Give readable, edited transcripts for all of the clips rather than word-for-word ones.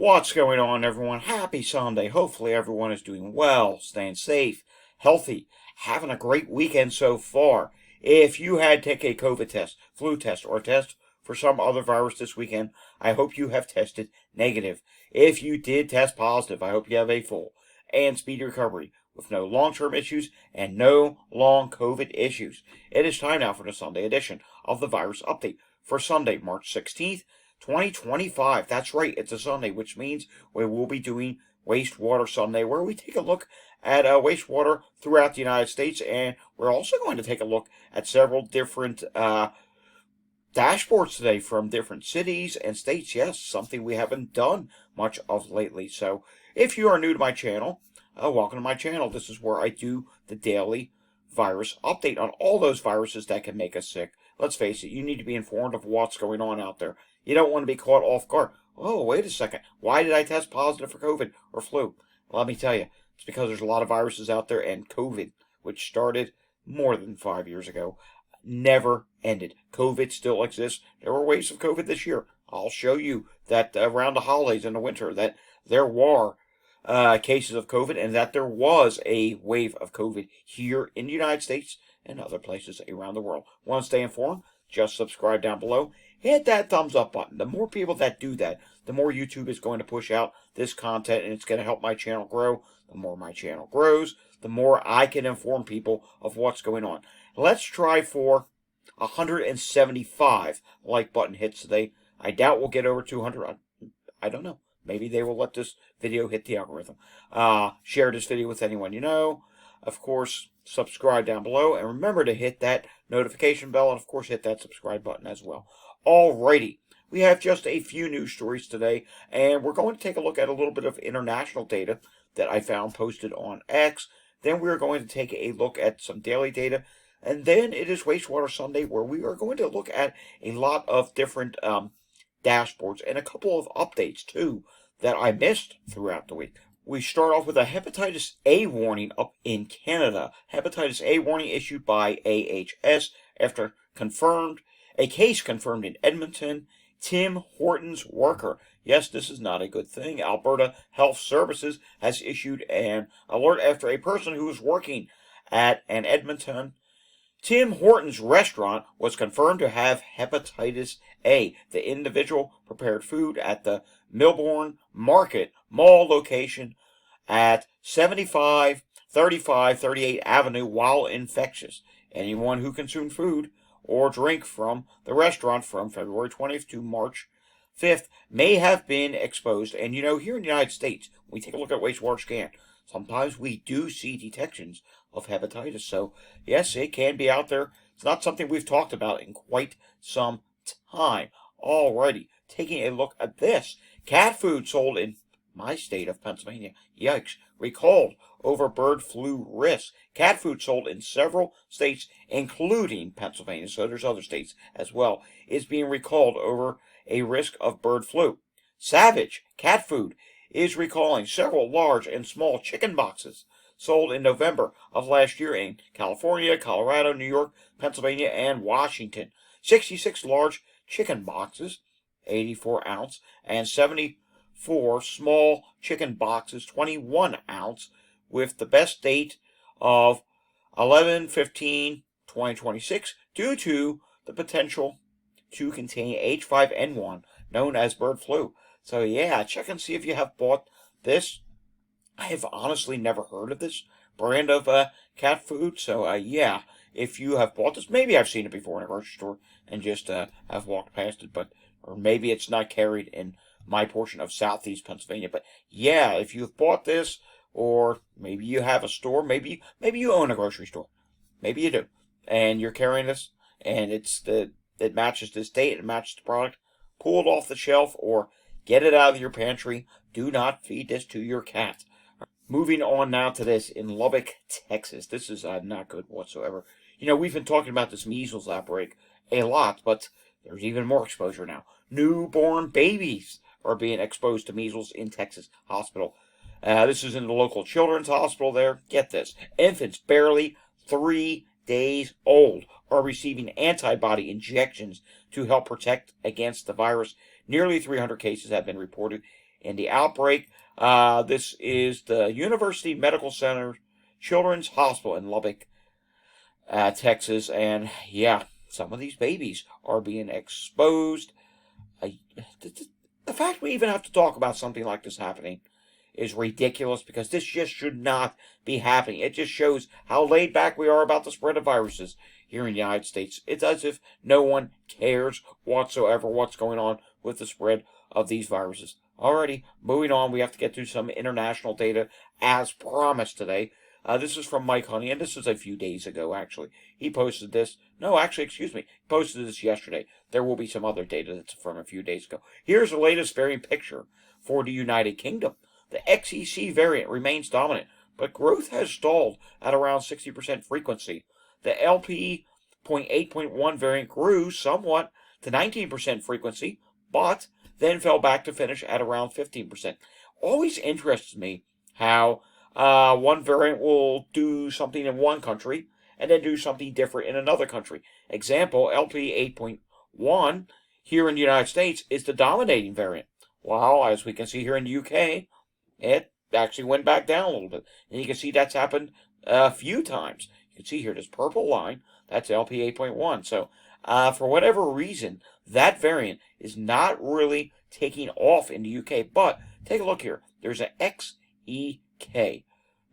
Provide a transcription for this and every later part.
What's going on, everyone? Happy Sunday. Hopefully everyone is doing well, staying safe, healthy, having a great weekend so far. If you had to take a COVID test, flu test, or a test for some other virus this weekend, I hope you have tested negative. If you did test positive, I hope you have a full and speedy recovery with no long-term issues and no long COVID issues. It is time now for the Sunday edition of the Virus Update for Sunday, March 16th, 2025. That's right, it's a Sunday, which means we will be doing Wastewater Sunday, where we take a look at wastewater throughout the United States, and we're also going to take a look at several different dashboards today from different cities and states. Yes, something we haven't done much of lately. So if you are new to my channel, welcome to my channel. This is where I do the daily virus update on all those viruses that can make us sick. Let's face it, you need to be informed of what's going on out there. You don't want to be caught off guard. Oh, wait a second. Why did I test positive for COVID or flu? Well, let me tell you, it's because there's a lot of viruses out there, and COVID, which started more than 5 years ago, never ended. COVID still exists. There were waves of COVID this year. I'll show you that around the holidays in the winter that there were cases of COVID, and that there was a wave of COVID here in the United States and other places around the world. Want to stay informed? Just subscribe down below. Hit that thumbs up button. The more people that do that, the more YouTube is going to push out this content, and it's going to help my channel grow. The more my channel grows, the more I can inform people of what's going on. Let's try for 175 like button hits today. I doubt we'll get over 200. I don't know. Maybe they will let this video hit the algorithm. Share this video with anyone you know. Of course, subscribe down below, and remember to hit that notification bell, and of course hit that subscribe button as well. Alrighty, we have just a few news stories today, and we're going to take a look at a little bit of international data that I found posted on X. Then we are going to take a look at some daily data, and then it is Wastewater Sunday, where we are going to look at a lot of different dashboards and a couple of updates too that I missed throughout the week. We start off with a hepatitis A warning up in Canada. Hepatitis A warning issued by AHS after a case confirmed in Edmonton. Tim Hortons worker. Yes, this is not a good thing. Alberta Health Services has issued an alert after a person who was working at an Edmonton Tim Hortons restaurant was confirmed to have hepatitis A. The individual prepared food at the Milbourne Market Mall location at 7535 38 Avenue while infectious. Anyone who consumed food or drink from the restaurant from February 20th to March 5th may have been exposed. And you know, here in the United States, when we take a look at wastewater scan, sometimes we do see detections of hepatitis. So, yes, it can be out there. It's not something we've talked about in quite some time. Alrighty, taking a look at this. Cat food sold in my state of Pennsylvania, yikes, recalled over bird flu risk. Cat food sold in several states, including Pennsylvania, so there's other states as well, is being recalled over a risk of bird flu. Savage cat food is recalling several large and small chicken boxes sold in November of last year in California, Colorado, New York, Pennsylvania, and Washington. 66 large chicken boxes, 84 ounce, and 74 small chicken boxes, 21 ounce, with the best date of 11/15/2026 due to the potential to contain H5N1, known as bird flu. So yeah, check and see if you have bought this. I have honestly never heard of this brand of cat food. So yeah, if you have bought this, maybe I've seen it before in a grocery store and just have walked past it, or maybe it's not carried in my portion of Southeast Pennsylvania. But yeah, if you've bought this, or maybe you have a store, maybe you own a grocery store, maybe you do, and you're carrying this, and it matches this date, it matches the product, pull it off the shelf or get it out of your pantry. Do not feed this to your cat. Moving on now to this in Lubbock, Texas. This is not good whatsoever. You know, we've been talking about this measles outbreak a lot, but there's even more exposure now. Newborn babies are being exposed to measles in Texas hospital. This is in the local children's hospital there. Get this. Infants barely 3 days old are receiving antibody injections to help protect against the virus. Nearly 300 cases have been reported in the outbreak. This is the University Medical Center Children's Hospital in Lubbock, Texas. And yeah, some of these babies are being exposed. The fact we even have to talk about something like this happening is ridiculous, because this just should not be happening. It just shows how laid back we are about the spread of viruses here in the United States. It's as if no one cares whatsoever what's going on with the spread of these viruses. Alrighty, moving on, we have to get to some international data as promised today. This is from Mike Honey, and this is a few days ago, actually. He posted this. No, actually, excuse me. He posted this yesterday. There will be some other data that's from a few days ago. Here's the latest variant picture for the United Kingdom. The XEC variant remains dominant, but growth has stalled at around 60% frequency. The LP.8.1 variant grew somewhat to 19% frequency, but then fell back to finish at around 15%. Always interests me how one variant will do something in one country and then do something different in another country. Example, LP.8.1 here in the United States is the dominating variant, while, as we can see here in the UK, it actually went back down a little bit. And you can see that's happened a few times. You can see here this purple line, that's LP.8.1. So, for whatever reason, that variant is not really taking off in the UK. But take a look here. There's an XEK.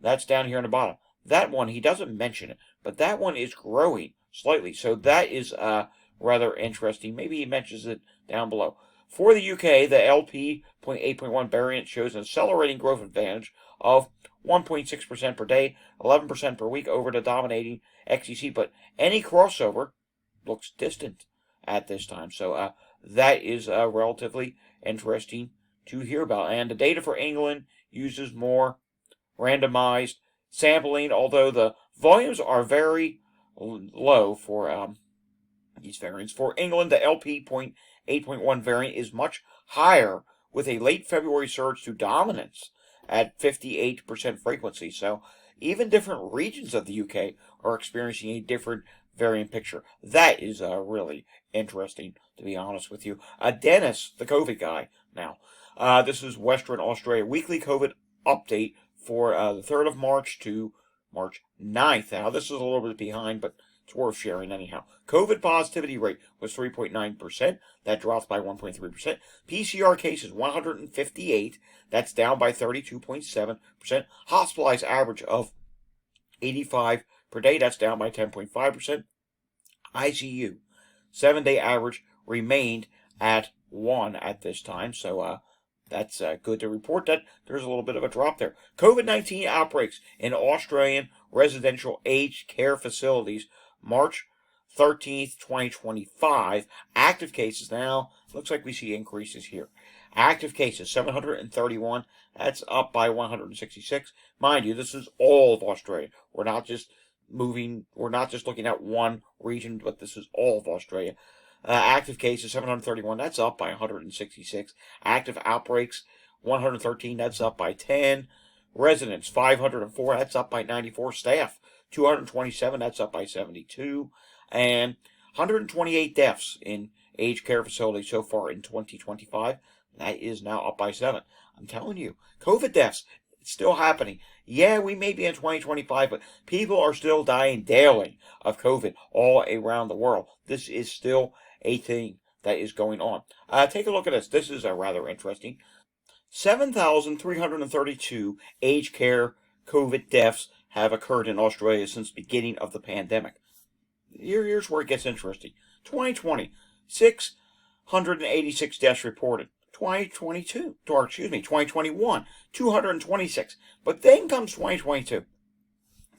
That's down here on the bottom. That one, he doesn't mention it, but that one is growing slightly. So that is rather interesting. Maybe he mentions it down below. For the UK, the LP.8.1 variant shows an accelerating growth advantage of 1.6% per day, 11% per week over the dominating XEC, but any crossover looks distant at this time. So that is relatively interesting to hear about. And the data for England uses more randomized sampling, although the volumes are very low for these variants. For England, the LP.8.1 variant is much higher, with a late February surge to dominance at 58% frequency. So even different regions of the UK are experiencing a different variant picture. That is really interesting, to be honest with you. Dennis, the COVID guy, now. This is Western Australia weekly COVID update for the 3rd of March to March 9th. Now, this is a little bit behind, but it's worth sharing anyhow. COVID positivity rate was 3.9%. That dropped by 1.3%. PCR cases, 158. That's down by 32.7%. Hospitalized average of 85 per day. That's down by 10.5%. ICU, 7-day average remained at 1 at this time. So, that's good to report that there's a little bit of a drop there. COVID-19 outbreaks in Australian residential aged care facilities, March 13th, 2025. Active cases now, looks like we see increases here. Active cases, 731. That's up by 166. Mind you, this is all of Australia. We're not just looking at one region, but this is all of Australia. Active cases, 731, that's up by 166. Active outbreaks, 113, that's up by 10. Residents, 504, that's up by 94. Staff, 227, that's up by 72. And 128 deaths in aged care facilities so far in 2025. That is now up by 7. I'm telling you, COVID deaths, it's still happening. Yeah, we may be in 2025, but people are still dying daily of COVID all around the world. This is still a thing that is going on. Take a look at this. This is rather interesting. 7,332 aged care COVID deaths have occurred in Australia since the beginning of the pandemic. Here's where it gets interesting. 2020, 686 deaths reported. 2021, 226. But then comes 2022.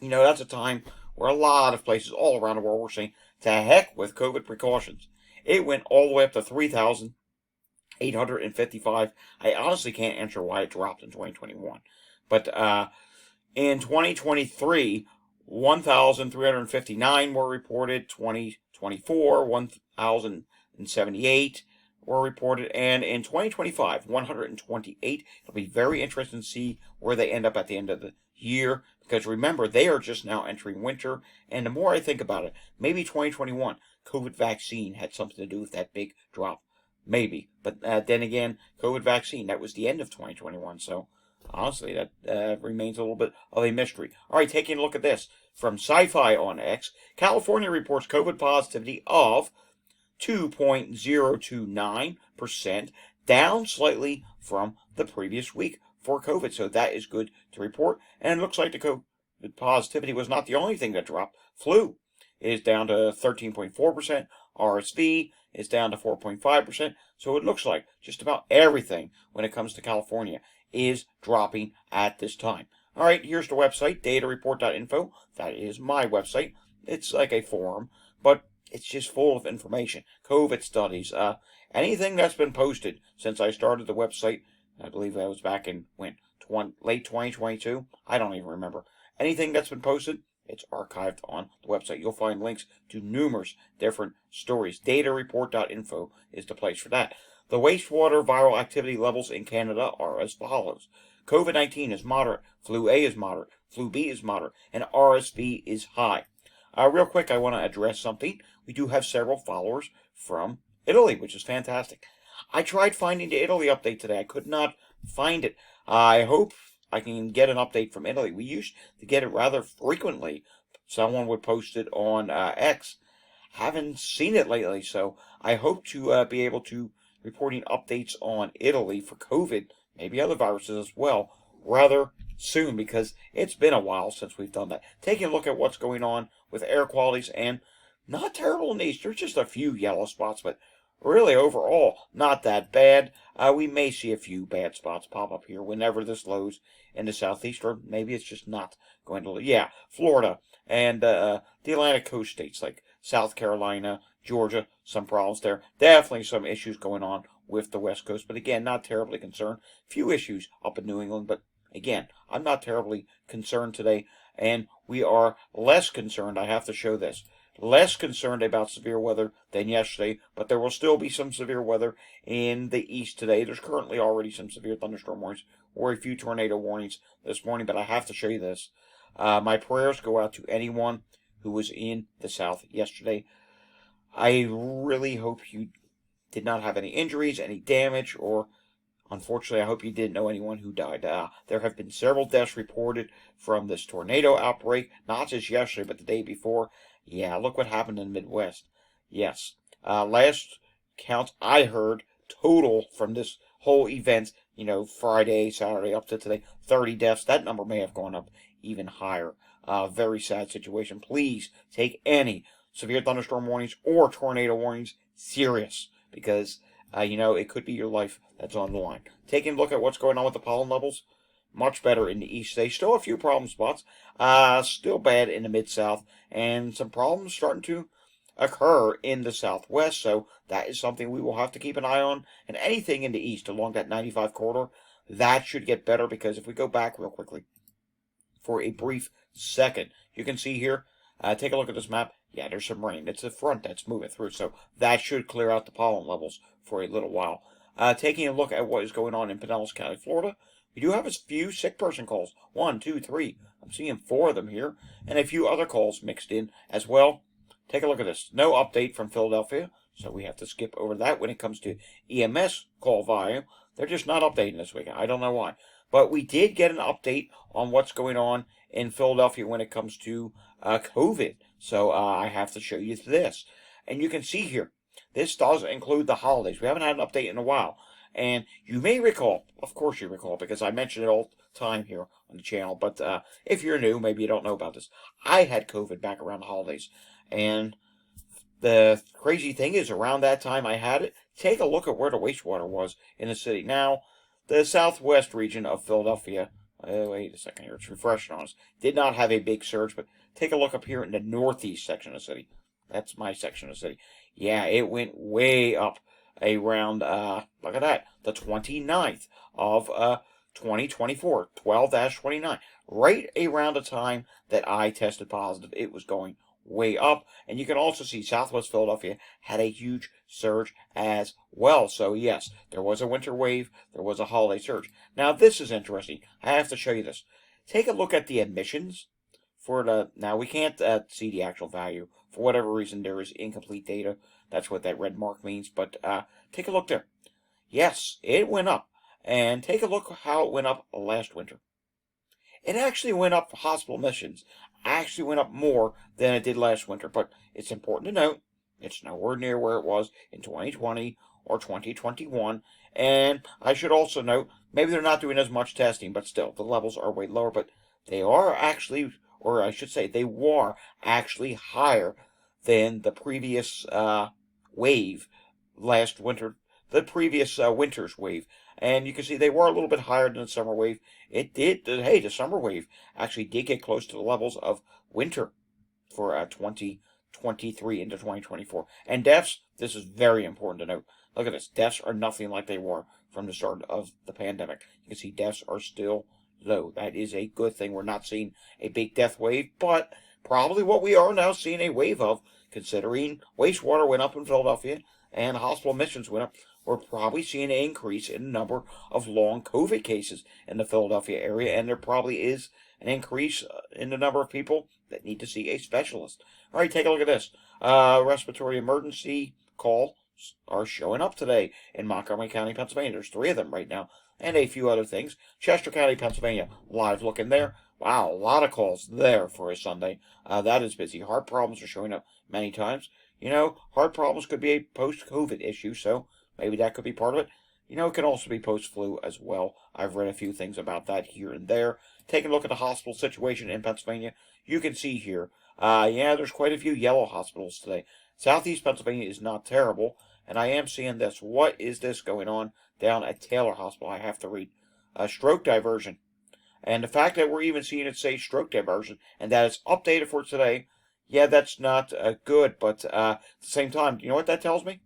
You know, that's a time where a lot of places all around the world were saying, to heck with COVID precautions. It went all the way up to 3,855. I honestly can't answer why it dropped in 2021. But in 2023, 1,359 were reported. 2024, 1,078 were reported. And in 2025, 128. It'll be very interesting to see where they end up at the end of the year. Because remember, they are just now entering winter. And the more I think about it, maybe 2021, COVID vaccine had something to do with that big drop. Maybe. But then again, COVID vaccine, that was the end of 2021. So honestly, that remains a little bit of a mystery. All right, taking a look at this. From Sci-Fi on X, California reports COVID positivity of 2.029%, down slightly from the previous week for COVID. So that is good to report. And it looks like the COVID positivity was not the only thing that dropped. Flu is down to 13.4%. RSV is down to 4.5%. So it looks like just about everything when it comes to California is dropping at this time. All right, here's the website, datareport.info. That is my website. It's like a forum, but it's just full of information. COVID studies, anything that's been posted since I started the website. I believe that was back in late 2022. I don't even remember. Anything that's been posted, it's archived on the website. You'll find links to numerous different stories. Datareport.info is the place for that. The wastewater viral activity levels in Canada are as follows. COVID-19 is moderate, flu A is moderate, flu B is moderate, and RSV is high. Real quick, I want to address something. We do have several followers from Italy, which is fantastic. I tried finding the Italy update today. I could not find it. I hope I can get an update from Italy. We used to get it rather frequently. Someone would post it on X. Haven't seen it lately, so I hope to be able to reporting updates on Italy for COVID, maybe other viruses as well, rather soon, because it's been a while since we've done that. Taking a look at what's going on with air qualities, and not terrible in the east. There's just a few yellow spots, but really overall not that bad. We may see a few bad spots pop up here whenever this lows in the southeast, or maybe it's just not going to. Yeah, Florida and the Atlantic coast states like South Carolina, Georgia, some problems there. Definitely some issues going on with the West Coast, but again, not terribly concerned. Few issues up in New England, but again, I'm not terribly concerned today, and we are less concerned, I have to show this, less concerned about severe weather than yesterday, but there will still be some severe weather in the east today. There's currently already some severe thunderstorm warnings or a few tornado warnings this morning, but I have to show you this. My prayers go out to anyone who was in the south yesterday. I really hope you did not have any injuries, any damage, or unfortunately, I hope you didn't know anyone who died. There have been several deaths reported from this tornado outbreak, not just yesterday, but the day before. Yeah, look what happened in the Midwest. Yes. Last count I heard, total from this whole event, Friday, Saturday, up to today, 30 deaths. That number may have gone up even higher. Very sad situation. Please take any severe thunderstorm warnings or tornado warnings serious, because it could be your life that's on the line. Taking a look at what's going on with the pollen levels, much better in the east today. Still a few problem spots. Still bad in the mid-south, and some problems starting to occur in the southwest. So that is something we will have to keep an eye on. And anything in the east along that 95 corridor, that should get better, because if we go back real quickly for a brief second, you can see here, take a look at this map. Yeah, there's some rain. It's a front that's moving through, so that should clear out the pollen levels for a little while. Taking a look at what is going on in Pinellas County, Florida, we do have a few sick person calls. 1, 2, 3. I'm seeing 4 of them here, and a few other calls mixed in as well. Take a look at this. No update from Philadelphia, so we have to skip over that when it comes to EMS call volume. They're just not updating this week. I don't know why. But we did get an update on what's going on in Philadelphia when it comes to COVID. So I have to show you this. And you can see here, this does include the holidays. We haven't had an update in a while. And you may recall, of course you recall, because I mention it all the time here on the channel. But if you're new, maybe you don't know about this. I had COVID back around the holidays. And the crazy thing is, around that time I had it, take a look at where the wastewater was in the city. Now, the southwest region of Philadelphia, wait a second here, it's refreshing on us, did not have a big surge, but take a look up here in the northeast section of the city. That's my section of the city. Yeah, it went way up around, look at that, the 29th of 2024, 12-29. Right around the time that I tested positive, it was going way up. And you can also see Southwest Philadelphia had a huge surge as well. So yes, there was a winter wave, there was a holiday surge. Now this is interesting. I have to show you this. Take a look at the admissions for now we can't see the actual value. For whatever reason, there is incomplete data. That's what that red mark means. But take a look there. Yes, it went up. And take a look how it went up last winter. It actually went up for hospital admissions. Actually went up more than it did last winter. But it's important to note, it's nowhere near where it was in 2020 or 2021. And I should also note, maybe they're not doing as much testing, but still, the levels are way lower. But they are actually, or I should say, they were actually higher than the previous wave last winter, the previous winter's wave. And you can see they were a little bit higher than the summer wave. It did, hey, the summer wave actually did get close to the levels of winter for 2023 into 2024. And deaths, this is very important to note. Look at this. Deaths are nothing like they were from the start of the pandemic. You can see deaths are still low. That is a good thing. We're not seeing a big death wave, but probably what we are now seeing a wave of, considering wastewater went up in Philadelphia and hospital admissions went up. We're probably seeing an increase in the number of long COVID cases in the Philadelphia area, and there probably is an increase in the number of people that need to see a specialist. All right, take a look at this. Respiratory emergency calls are showing up today in Montgomery County, Pennsylvania. There's 3 of them right now, and a few other things. Chester County, Pennsylvania, live look in there. Wow, a lot of calls there for a Sunday. That is busy. Heart problems are showing up many times. You know, heart problems could be a post-COVID issue, so maybe that could be part of it. You know, it can also be post-flu as well. I've read a few things about that here and there. Taking a look at the hospital situation in Pennsylvania, you can see here, yeah, there's quite a few yellow hospitals today. Southeast Pennsylvania is not terrible, and I am seeing this. What is this going on down at Taylor Hospital? I have to read. Stroke diversion. And the fact that we're even seeing it say stroke diversion, and that it's updated for today, yeah, that's not good, but at the same time, you know what that tells me?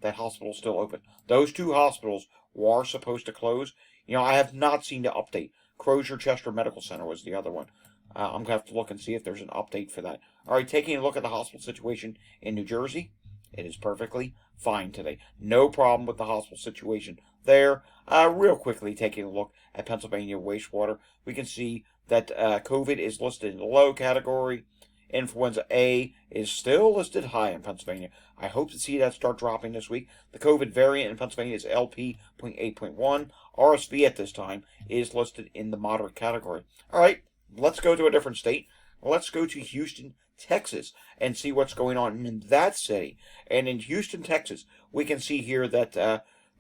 That hospital's still open. Those 2 hospitals were supposed to close. You know, I have not seen the update. Crozier Chester Medical Center was the other one. I'm going to have to look and see if there's an update for that. All right, taking a look at the hospital situation in New Jersey, it is perfectly fine today. No problem with the hospital situation there. Real quickly, taking a look at Pennsylvania wastewater, we can see that COVID is listed in the low category. Influenza A is still listed high in Pennsylvania. I hope to see that start dropping this week. The COVID variant in Pennsylvania is LP.8.1. RSV at this time is listed in the moderate category. All right, let's go to a different state. Let's go to Houston, Texas, and see what's going on in that city. And in Houston, Texas, we can see here that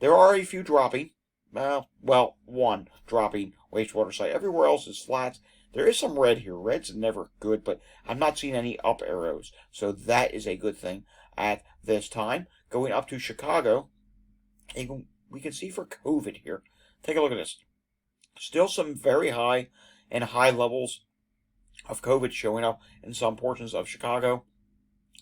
there are a few dropping. Well, one dropping wastewater site. Everywhere else is flat. There is some red here. Red's never good, but I'm not seeing any up arrows. So that is a good thing at this time. Going up to Chicago, we can see for COVID here. Take a look at this. Still some very high and high levels of COVID showing up in some portions of Chicago.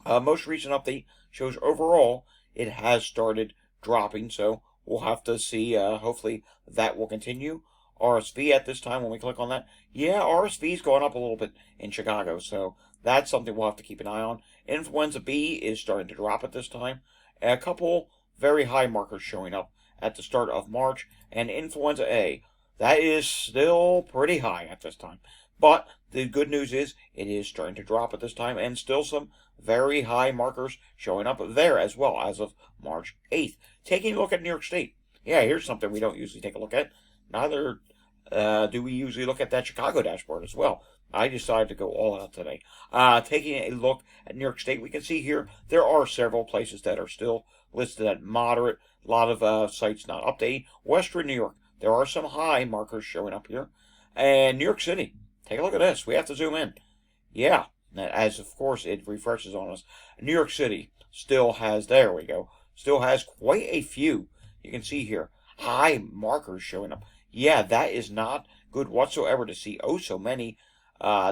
Most recent update shows overall it has started dropping, so we'll have to see. Hopefully that will continue. RSV at this time, when we click on that, yeah, RSV is going up a little bit in Chicago, so that's something we'll have to keep an eye on. Influenza B is starting to drop at this time. A couple very high markers showing up at the start of March, and influenza A, that is still pretty high at this time. But the good news is it is starting to drop at this time, and still some very high markers showing up there as well as of March 8th. Taking a look at New York State. Yeah, here's something we don't usually take a look at. Neither do we usually look at that Chicago dashboard as well. I decided to go all out today. Taking a look at New York State, we can see here there are several places that are still listed at moderate. A lot of sites not updating. Western New York, there are some high markers showing up here. And New York City, take a look at this. We have to zoom in. Yeah, as of course it refreshes on us. New York City still has, there we go, still has quite a few. You can see here, high markers showing up. Yeah, that is not good whatsoever to see so many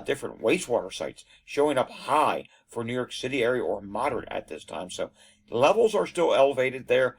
different wastewater sites showing up high for New York City area or moderate at this time. So levels are still elevated there.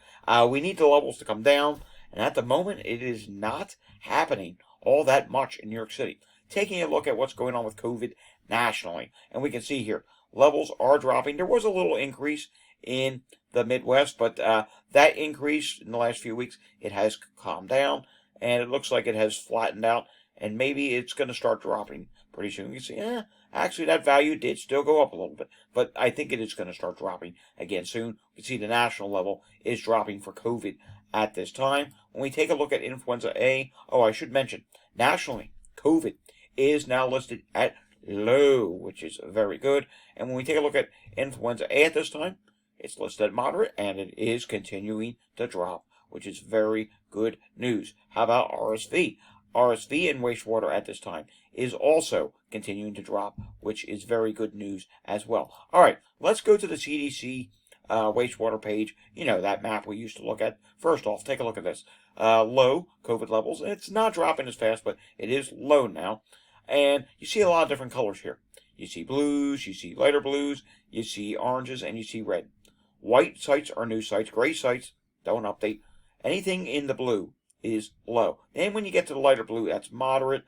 We need the levels to come down, and at the moment it is not happening all that much in New York City. Taking a look at what's going on with COVID nationally, and we can see here levels are dropping. There was a little increase in the Midwest, but that increase in the last few weeks, it has calmed down, and it looks like it has flattened out, and maybe it's going to start dropping pretty soon. You can see, actually that value did still go up a little bit, but I think it is going to start dropping again soon. You can see the national level is dropping for COVID at this time. When we take a look at influenza A, I should mention, nationally, COVID is now listed at low, which is very good. And when we take a look at influenza A at this time, it's listed at moderate, and it is continuing to drop, which is very good news. How about RSV? RSV in wastewater at this time is also continuing to drop, which is very good news as well. All right, let's go to the CDC wastewater page. You know, that map we used to look at. First off, take a look at this. Low COVID levels. It's not dropping as fast, but it is low now. And you see a lot of different colors here. You see blues, you see lighter blues, you see oranges, and you see red. White sites are new sites. Gray sites don't update. Anything in the blue is low. And when you get to the lighter blue, that's moderate.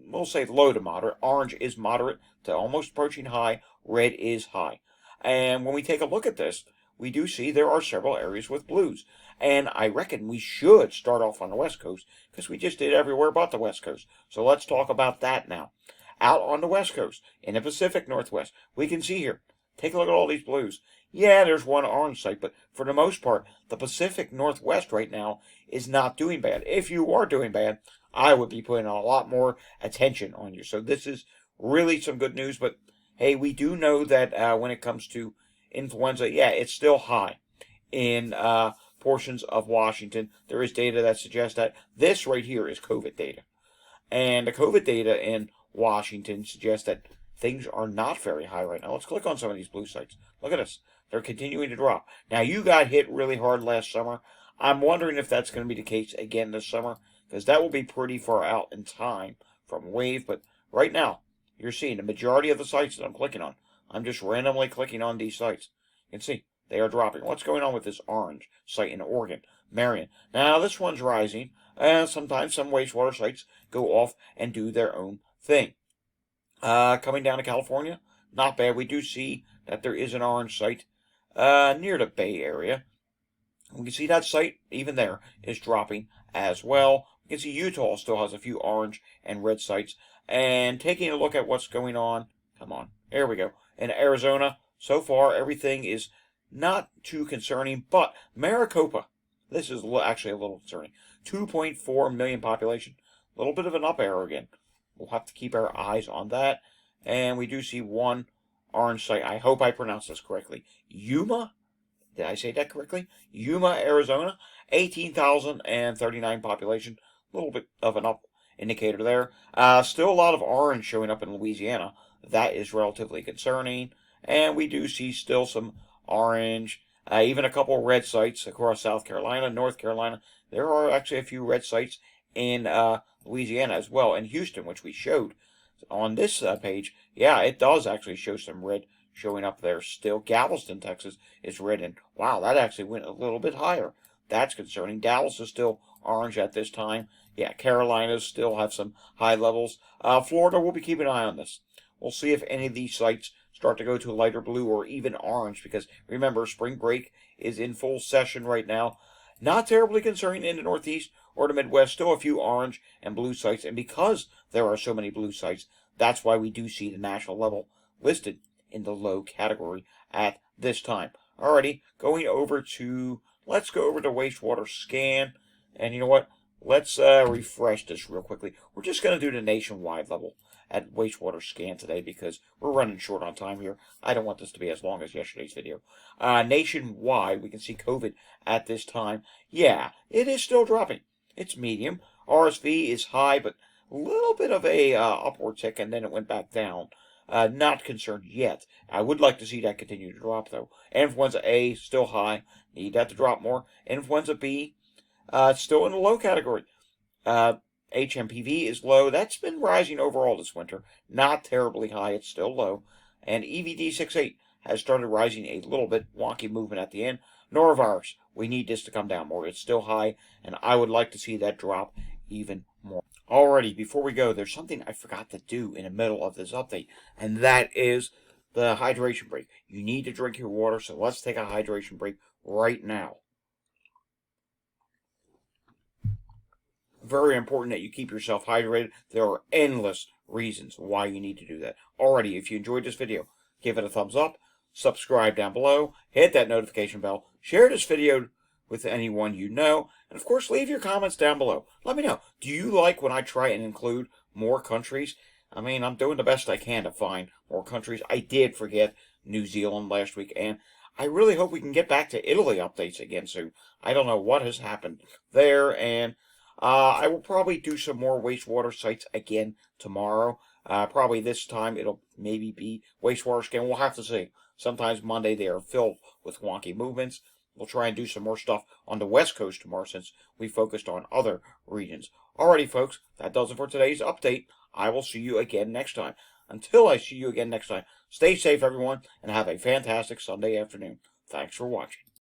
We'll say low to moderate. Orange is moderate to almost approaching high. Red is high. And when we take a look at this, we do see there are several areas with blues. And I reckon we should start off on the West Coast because we just did everywhere but the West Coast. So let's talk about that now. Out on the West Coast, in the Pacific Northwest, we can see here, take a look at all these blues. Yeah, there's one orange site, but for the most part, the Pacific Northwest right now is not doing bad. If you are doing bad, I would be putting a lot more attention on you. So this is really some good news, but hey, we do know that when it comes to influenza, yeah, it's still high in portions of Washington. There is data that suggests that this right here is COVID data. And the COVID data in Washington suggests that things are not very high right now. Let's click on some of these blue sites. Look at this. They're continuing to drop. Now, you got hit really hard last summer. I'm wondering if that's going to be the case again this summer, because that will be pretty far out in time from wave. But right now, you're seeing the majority of the sites that I'm clicking on. I'm just randomly clicking on these sites. You can see they are dropping. What's going on with this orange site in Oregon? Marion. Now, this one's rising. Sometimes some wastewater sites go off and do their own thing. Coming down to California, not bad. We do see that there is an orange site near the Bay Area. We can see that site, even there, is dropping as well. We can see Utah still has a few orange and red sites. And taking a look at what's going on, come on, there we go. In Arizona, so far, everything is not too concerning, but Maricopa, this is actually a little concerning. 2.4 million population, a little bit of an up arrow again. We'll have to keep our eyes on that. And we do see one orange site. I hope I pronounced this correctly. Yuma? Did I say that correctly? Yuma, Arizona. 18,039 population. A little bit of an up indicator there. Still a lot of orange showing up in Louisiana. That is relatively concerning. And we do see still some orange. Even a couple red sites across South Carolina, North Carolina. There are actually a few red sites in Louisiana as well, and Houston, which we showed on this page. Yeah, it does actually show some red showing up there still. Galveston, Texas is red, and wow, that actually went a little bit higher. That's concerning. Dallas is still orange at this time. Yeah, Carolinas still have some high levels. Florida, we'll be keeping an eye on this. We'll see if any of these sites start to go to lighter blue or even orange, because remember, spring break is in full session right now. Not terribly concerning in the Northeast or the Midwest. Still a few orange and blue sites. And because there are so many blue sites, that's why we do see the national level listed in the low category at this time. Alrighty, let's go over to wastewater scan. And you know what? Let's refresh this real quickly. We're just going to do the nationwide level at wastewater scan today because we're running short on time here. I don't want this to be as long as yesterday's video. Nationwide, we can see COVID at this time. Yeah, it is still dropping. It's medium. RSV is high, but a little bit of a upward tick, and then it went back down. Not concerned yet. I would like to see that continue to drop, though. Influenza A, still high. Need that to drop more. Influenza B, still in the low category. HMPV is low. That's been rising overall this winter. Not terribly high. It's still low. And EVD68 has started rising a little bit. Wonky movement at the end. Norovirus, we need this to come down more. It's still high, and I would like to see that drop even more. Alrighty, before we go, there's something I forgot to do in the middle of this update, and that is the hydration break. You need to drink your water, so let's take a hydration break right now. very important that you keep yourself hydrated. There are endless reasons why you need to do that. Alrighty, if you enjoyed this video, give it a thumbs up, subscribe down below, hit that notification bell, share this video with anyone you know, and of course leave your comments down below. Let me know, do you like when I try and include more countries? I mean, I'm doing the best I can to find more countries. I did forget New Zealand last week, and I really hope we can get back to Italy updates again soon. I don't know what has happened there, and I will probably do some more wastewater sites again tomorrow. Probably this time it'll maybe be wastewater scan. We'll have to see. Sometimes Monday they are filled with wonky movements. We'll try and do some more stuff on the West Coast tomorrow since we focused on other regions. Alrighty, folks, that does it for today's update. I will see you again next time. Until I see you again next time, stay safe, everyone, and have a fantastic Sunday afternoon. Thanks for watching.